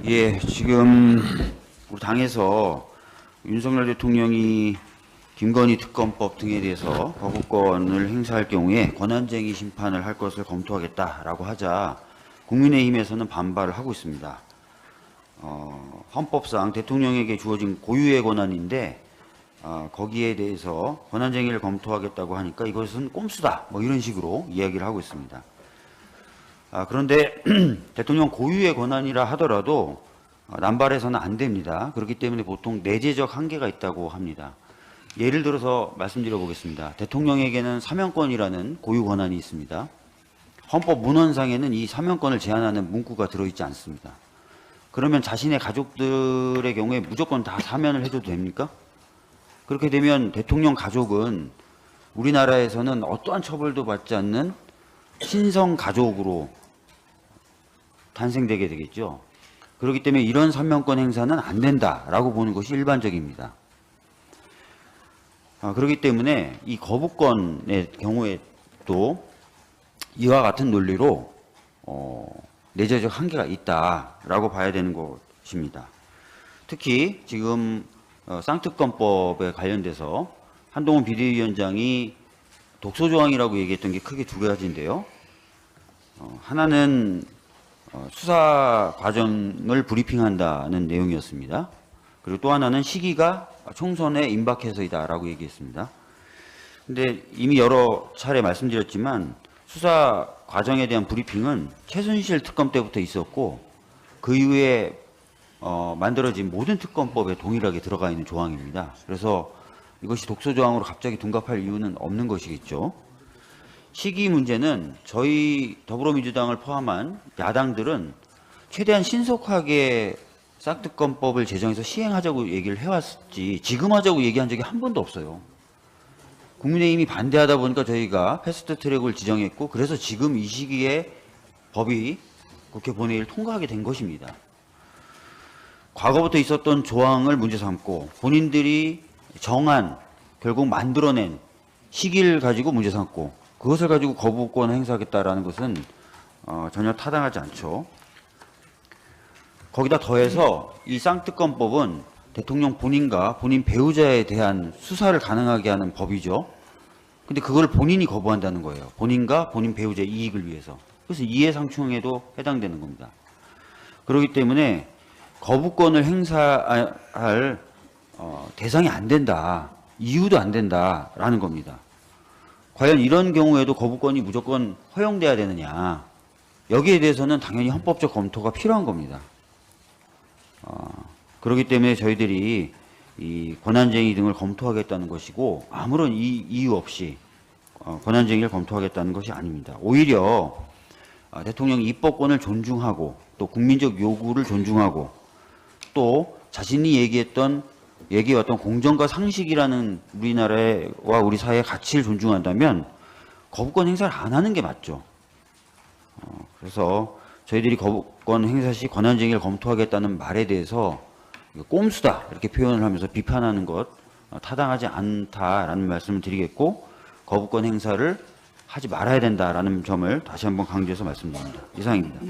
예, 지금 우리 당에서 윤석열 대통령이 김건희 특검법 등에 대해서 거부권을 행사할 경우에 권한쟁의 심판을 할 것을 검토하겠다라고 하자 국민의힘에서는 반발을 하고 있습니다. 헌법상 대통령에게 주어진 고유의 권한인데 거기에 대해서 권한쟁의를 검토하겠다고 하니까 이것은 꼼수다 뭐 이런 식으로 이야기를 하고 있습니다. 그런데 대통령 고유의 권한이라 하더라도 남발해서는 안 됩니다. 그렇기 때문에 보통 내재적 한계가 있다고 합니다. 예를 들어서 말씀드려 보겠습니다. 대통령에게는 사면권이라는 고유 권한이 있습니다. 헌법 문헌상에는 이 사면권을 제한하는 문구가 들어있지 않습니다. 그러면 자신의 가족들의 경우에 무조건 다 사면을 해줘도 됩니까? 그렇게 되면 대통령 가족은 우리나라에서는 어떠한 처벌도 받지 않는 신성 가족으로 탄생되게 되겠죠. 그렇기 때문에 이런 사면권 행사는 안 된다라고 보는 것이 일반적입니다. 그렇기 때문에 이 거부권의 경우에 또 이와 같은 논리로 내재적 한계가 있다라고 봐야 되는 것입니다. 특히 지금 쌍특검법에 관련돼서 한동훈 비대위원장이 독소조항이라고 얘기했던 게 크게 두 가지인데요. 하나는 수사 과정을 브리핑한다는 내용이었습니다. 그리고 또 하나는 시기가 총선에 임박해서이다라고 얘기했습니다. 근데 이미 여러 차례 말씀드렸지만 수사 과정에 대한 브리핑은 최순실 특검 때부터 있었고 그 이후에 만들어진 모든 특검법에 동일하게 들어가 있는 조항입니다. 그래서 이것이 독소조항으로 갑자기 둔갑할 이유는 없는 것이겠죠. 시기 문제는 저희 더불어민주당을 포함한 야당들은 최대한 신속하게 쌍특검법을 제정해서 시행하자고 얘기를 해왔지 지금 하자고 얘기한 적이 한 번도 없어요. 국민의힘이 반대하다 보니까 저희가 패스트트랙을 지정했고 그래서 지금 이 시기에 법이 국회 본회의를 통과하게 된 것입니다. 과거부터 있었던 조항을 문제 삼고 본인들이 정한 결국 만들어낸 시기를 가지고 문제 삼고 그것을 가지고 거부권을 행사하겠다라는 것은 전혀 타당하지 않죠. 거기다 더해서 이 쌍특검법은 대통령 본인과 본인 배우자에 대한 수사를 가능하게 하는 법이죠. 근데 그걸 본인이 거부한다는 거예요. 본인과 본인 배우자의 이익을 위해서. 그래서 이해상충에도 해당되는 겁니다. 그렇기 때문에 거부권을 행사할 대상이 안 된다. 이유도 안 된다라는 겁니다. 과연 이런 경우에도 거부권이 무조건 허용돼야 되느냐. 여기에 대해서는 당연히 헌법적 검토가 필요한 겁니다. 그렇기 때문에 저희들이 이 권한쟁의 등을 검토하겠다는 것이고 아무런 이유 없이 권한쟁의를 검토하겠다는 것이 아닙니다. 오히려 대통령이 입법권을 존중하고 또 국민적 요구를 존중하고 또 자신이 얘기해왔던 공정과 상식이라는 우리나라와 우리 사회의 가치를 존중한다면 거부권 행사를 안 하는 게 맞죠. 그래서 저희들이 거부권 행사 시 권한쟁의를 검토하겠다는 말에 대해서 꼼수다 이렇게 표현을 하면서 비판하는 것 타당하지 않다라는 말씀을 드리겠고 거부권 행사를 하지 말아야 된다라는 점을 다시 한번 강조해서 말씀드립니다. 이상입니다.